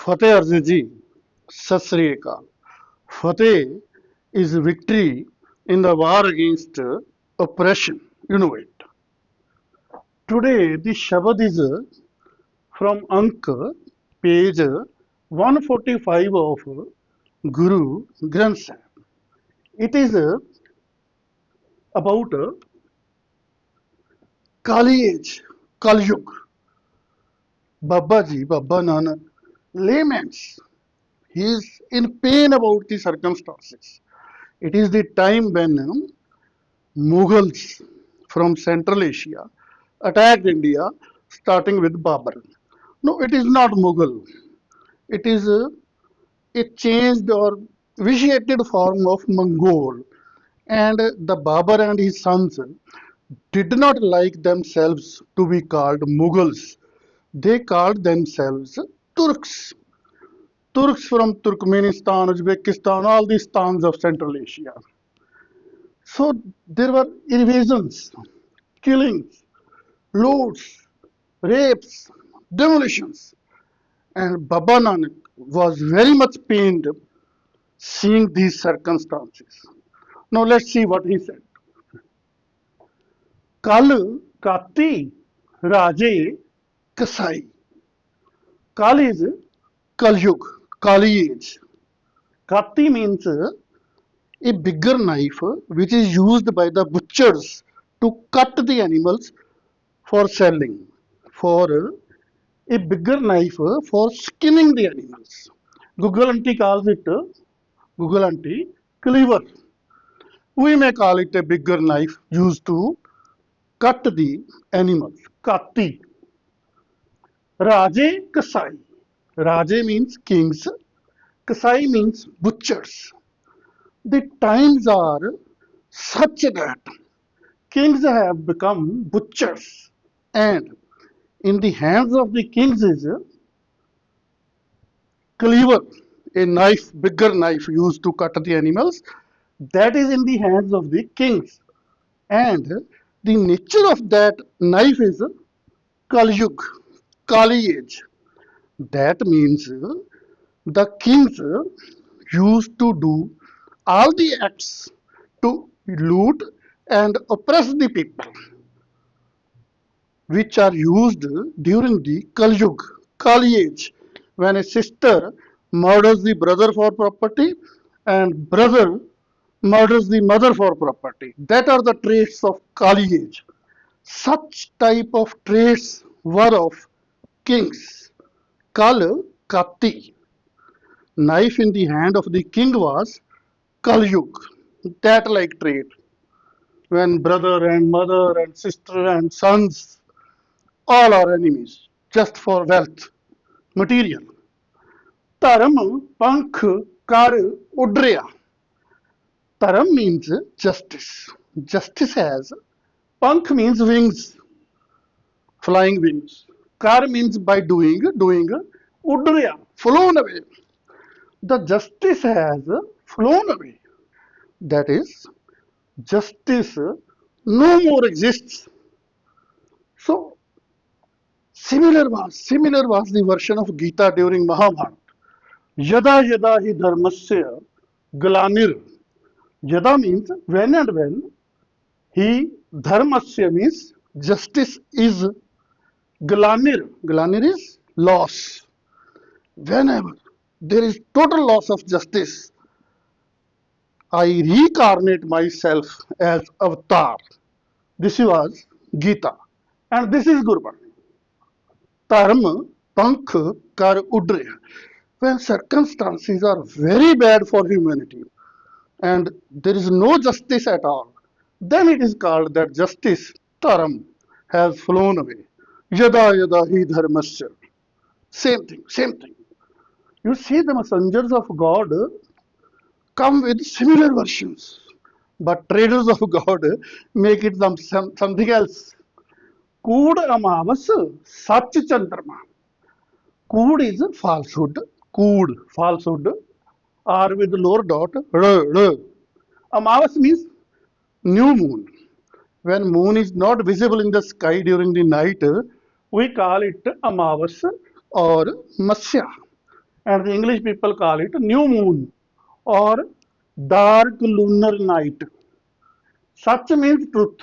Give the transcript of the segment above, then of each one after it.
Fateh Arzi ji, Sat Sri Akal. Fateh is victory in the war against oppression. You know it. Today, the Shabad is from Ank, page 145 of Guru Granth Sahib. It is about Kali age, Kalyug. Baba ji, Baba Nanak, laments. He is in pain about the circumstances. It is the time when Mughals from Central Asia attacked India, starting with Babur. No, it is not Mughal. It is a changed or vitiated form of Mongol. And the Babur and his sons did not like themselves to be called Mughals. They called themselves Turks. Turks from Turkmenistan, Uzbekistan, all these towns of Central Asia. So there were invasions, killings, loots, rapes, demolitions. And Baba Nanak was very much pained seeing these circumstances. Now let's see what he said. Kal Kati Raje Kasai. Kal is Kalyug, Kali age. Kati means a bigger knife which is used by the butchers to cut the animals for selling. For a bigger knife for skinning the animals. Google auntie calls it Google auntie cleaver. We may call it a bigger knife used to cut the animals. Kati. Raje Kasai. Raje means kings. Kasai means butchers. The times are such that kings have become butchers, and in the hands of the kings is a cleaver, a knife, bigger knife used to cut the animals. That is in the hands of the kings, and the nature of that knife is Kalyug, Kali age. That means the kings used to do all the acts to loot and oppress the people, which are used during the Kalyug, Kali age, when a sister murders the brother for property and brother murders the mother for property. That are the traits of Kali age. Such type of traits were of kings. Kal Kati. Knife in the hand of the king was Kalyug. That like trait. When brother and mother and sister and sons all are enemies just for wealth, material. Dharam pankh kar udriya. Dharam means justice. Justice has pankh means wings, flying wings. Kar means by doing, udriya, flown away. The justice has flown away. That is, justice no more exists. So similar was the version of Gita during Mahabharata. Yada yada hi dharmasya glanir. Yada means when and when. He dharmasya means justice is. Glanir. Glanir is loss. Whenever there is total loss of justice, I reincarnate myself as avatar. This was Gita. And this is Gurbani. Dharma, pankh, kar udre. When circumstances are very bad for humanity and there is no justice at all, then it is called that justice, dharam, has flown away. Yada yada hi dharmasya. Same thing, same thing. You see, the messengers of God come with similar versions, but traders of God make it something else. Kood amavas, sach chandrama. Kood is falsehood. Kood, falsehood, or with lower dot, r. Amavas means new moon. When moon is not visible in the sky during the night, we call it amavas or masya. and the English people call it new moon or dark lunar night. Sach means truth.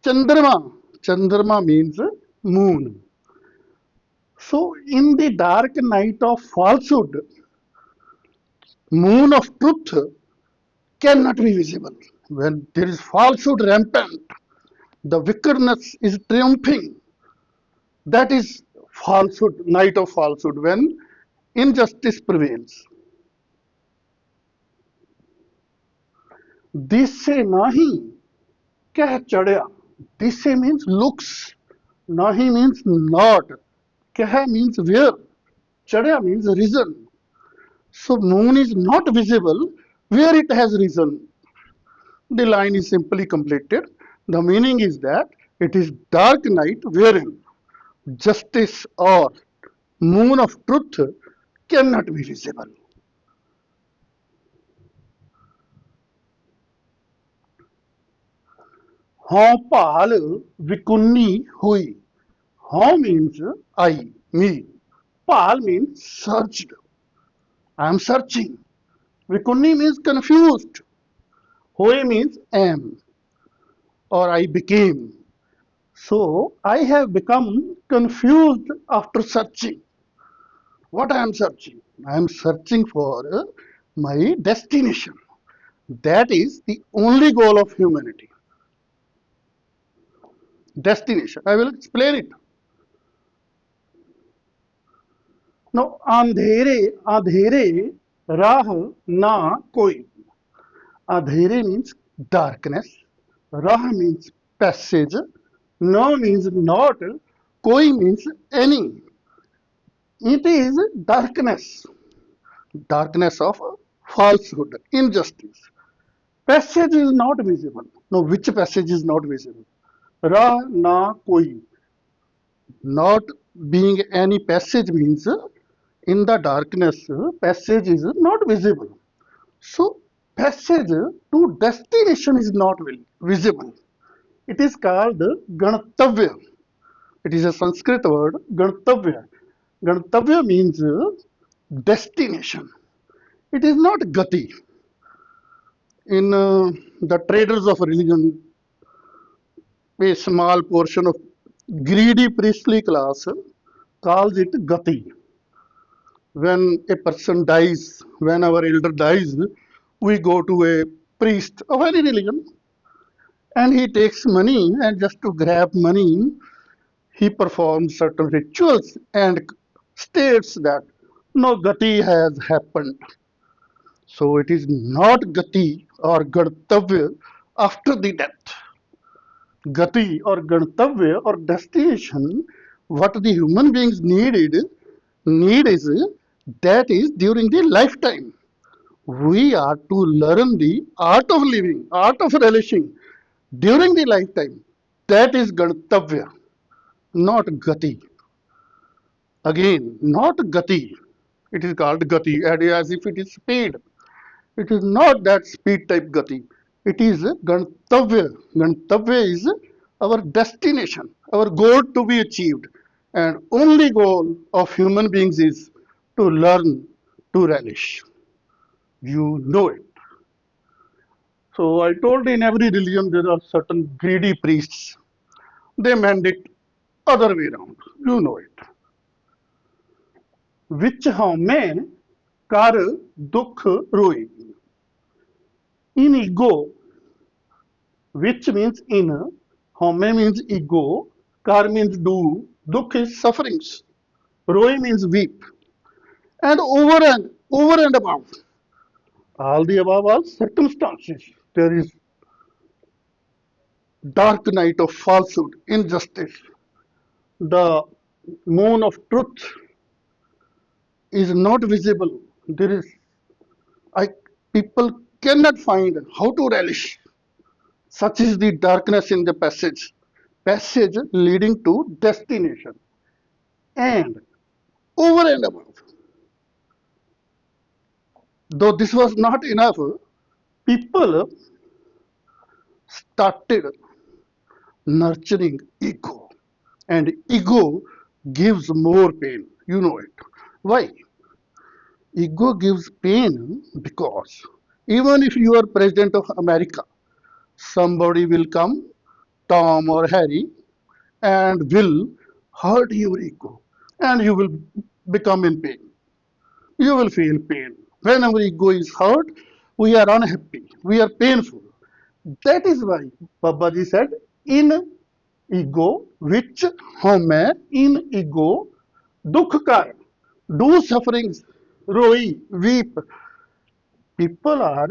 Chandrama means moon. So in the dark night of falsehood, moon of truth cannot be visible. When there is falsehood rampant, the wickedness is triumphing. That is falsehood, night of falsehood, when injustice prevails. दिसे नाही कह चढ़या. Dise means looks. Nahi means not. Kah means where. Chadya means risen. So moon is not visible where it has risen. The line is simply completed. The meaning is that it is dark night wherein justice or moon of truth cannot be visible. How pal vikunni hui. How means I, me. Pal means searched. I am searching. Vikunni means confused. Hui means am or I became. So I have become confused after searching. What I am searching? I am searching for my destination. That is the only goal of humanity. Destination. I will explain it. Now, andhere rah na koi. Andhere means darkness. Rah means passage. No means not. Koi means any. It is darkness of falsehood, injustice. Passage is not visible. No, which passage is not visible? Ra na koi. Not being any passage means in the darkness, passage is not visible. So, passage to destination is not visible. It is called Gantavya. It is a Sanskrit word, Gantavya. Gantavya means destination. It is not Gati. In the traders of religion, a small portion of greedy priestly class calls it Gati. When a person dies, when our elder dies, we go to a priest of any religion and he takes money, and just to grab money, he performs certain rituals and states that no Gati has happened. So it is not Gati or Gantavya after the death. Gati or Gantavya or destination, what the human beings need is that is during the lifetime. We are to learn the art of living, art of relishing during the lifetime. That is Gantavya, not Gati. Again, not Gati. It is called Gati as if it is speed. It is not that speed type Gati. It is Gantavya. Gantavya is our destination, our goal to be achieved. And only goal of human beings is to learn to relish. You know it. So I told in every religion there are certain greedy priests. They mandate other way around. You know it. Which haume kar dukh roi. In ego, which means in, home means ego, kar means do, dukh is sufferings, roi means weep, and over and above. All the above are circumstances. There is dark night of falsehood, injustice. The moon of truth is not visible. There is, I people cannot find how to relish. Such is the darkness in the passage leading to destination. And over and above, though this was not enough, people started nurturing ego. And ego gives more pain. You know it. Why? Ego gives pain because even if you are president of America, somebody will come, Tom or Harry, and will hurt your ego, and you will become in pain. You will feel pain. Whenever ego is hurt, we are unhappy, we are painful. That is why Babaji said, in ego, which home in ego, dukh kar, do sufferings, roi, weep. People are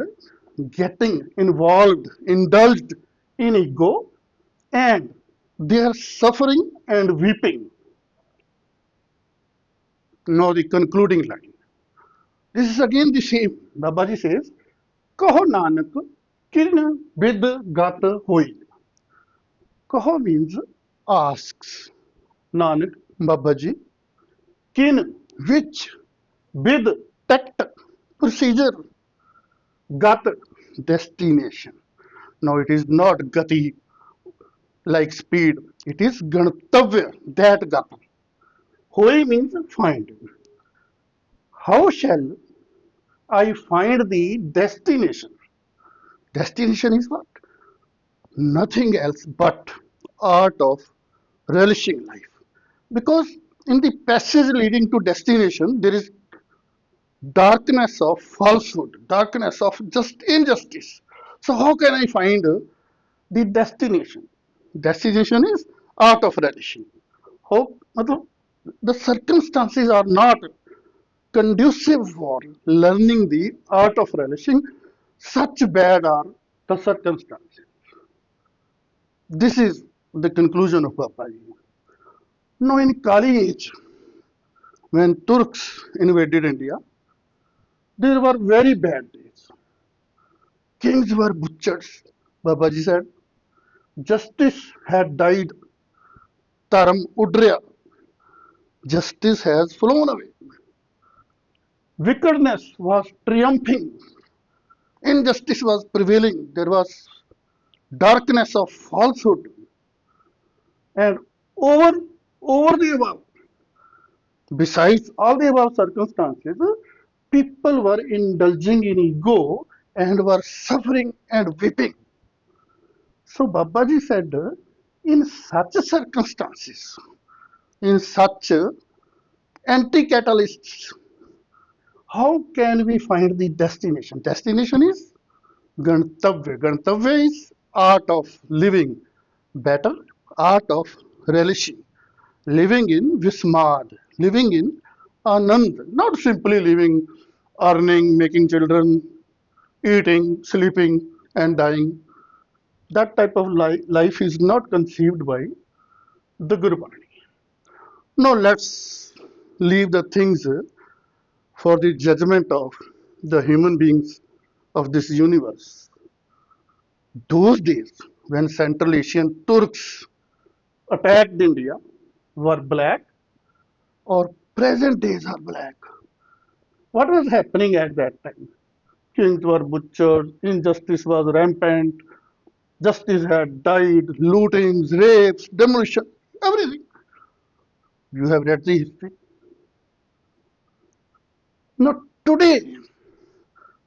getting involved, indulged in ego, and they are suffering and weeping. Now the concluding line. This is again the same. Babaji says, Kaho Nanak, Kirna Vid Gat Hoi. Kaho means asks. Nanak, Babaji, Kin, which, Vid, tact, procedure, Gat, destination. Now it is not Gati like speed, it is Gantavya, that Gata. Hoi means find. How shall I find the destination? Destination is what? Nothing else but art of relishing life. Because in the passage leading to destination, there is darkness of falsehood, darkness of just injustice. So how can I find the destination? Destination is art of relishing. How, the circumstances are not conducive for learning the art of relishing. Such bad are the circumstances. This is the conclusion of Babaji. Now, in Kali age, when Turks invaded India, there were very bad days. Kings were butchered. Babaji said, justice had died. Taram udrya. Justice has flown away. Wickedness was triumphing. Injustice was prevailing. There was darkness of falsehood. And over, over the above, besides all the above circumstances, people were indulging in ego and were suffering and weeping. So Babaji said, in such circumstances, in such anti-catalysts, how can we find the destination? Destination is Gantavya. Gantavya is art of living better, art of relishing, living in Vismad, living in Anand, not simply living, earning, making children, eating, sleeping, and dying. That type of life is not conceived by the Gurbani. Now let's leave the things for the judgment of the human beings of this universe. Those days when Central Asian Turks attacked India were black, or present days are black. What was happening at that time? Kings were butchered, injustice was rampant, justice had died, lootings, rapes, demolition, everything. You have read the history. Now, today,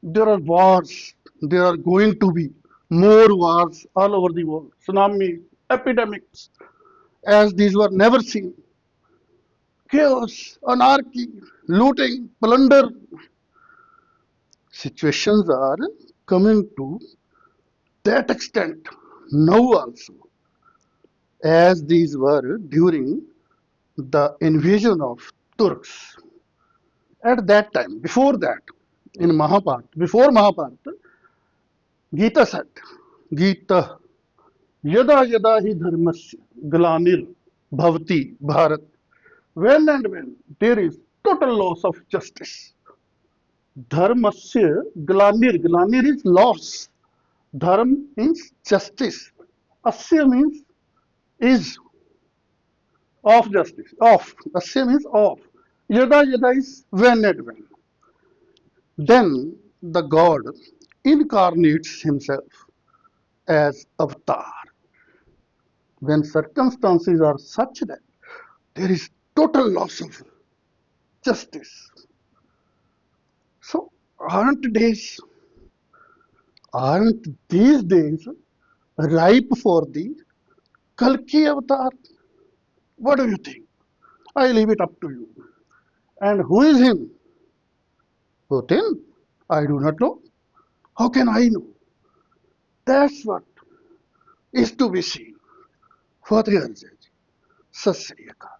there are wars, there are going to be more wars all over the world, tsunamis, epidemics, as these were never seen. Chaos, anarchy, looting, plunder. Situations are coming to that extent now also, as these were during the invasion of Turks. At that time, before that, in Mahabharata, before Mahabharata, Gita said, Gita, yada yada hi dharmasya glanir bhavati bharat. When and when there is total loss of justice, dharmasya glanir, glanir is loss. Dharma means justice. Asya means is, of justice. Of. Asya means of. Yada yada is when and when. Then the God incarnates himself as avatar. When circumstances are such that there is total loss of justice, Aren't days, aren't these days ripe for the kalki-avtar? What do you think? I leave it up to you. And who is him? Putin? I do not know. How can I know? That's what is to be seen. Father Sat Sri Akal.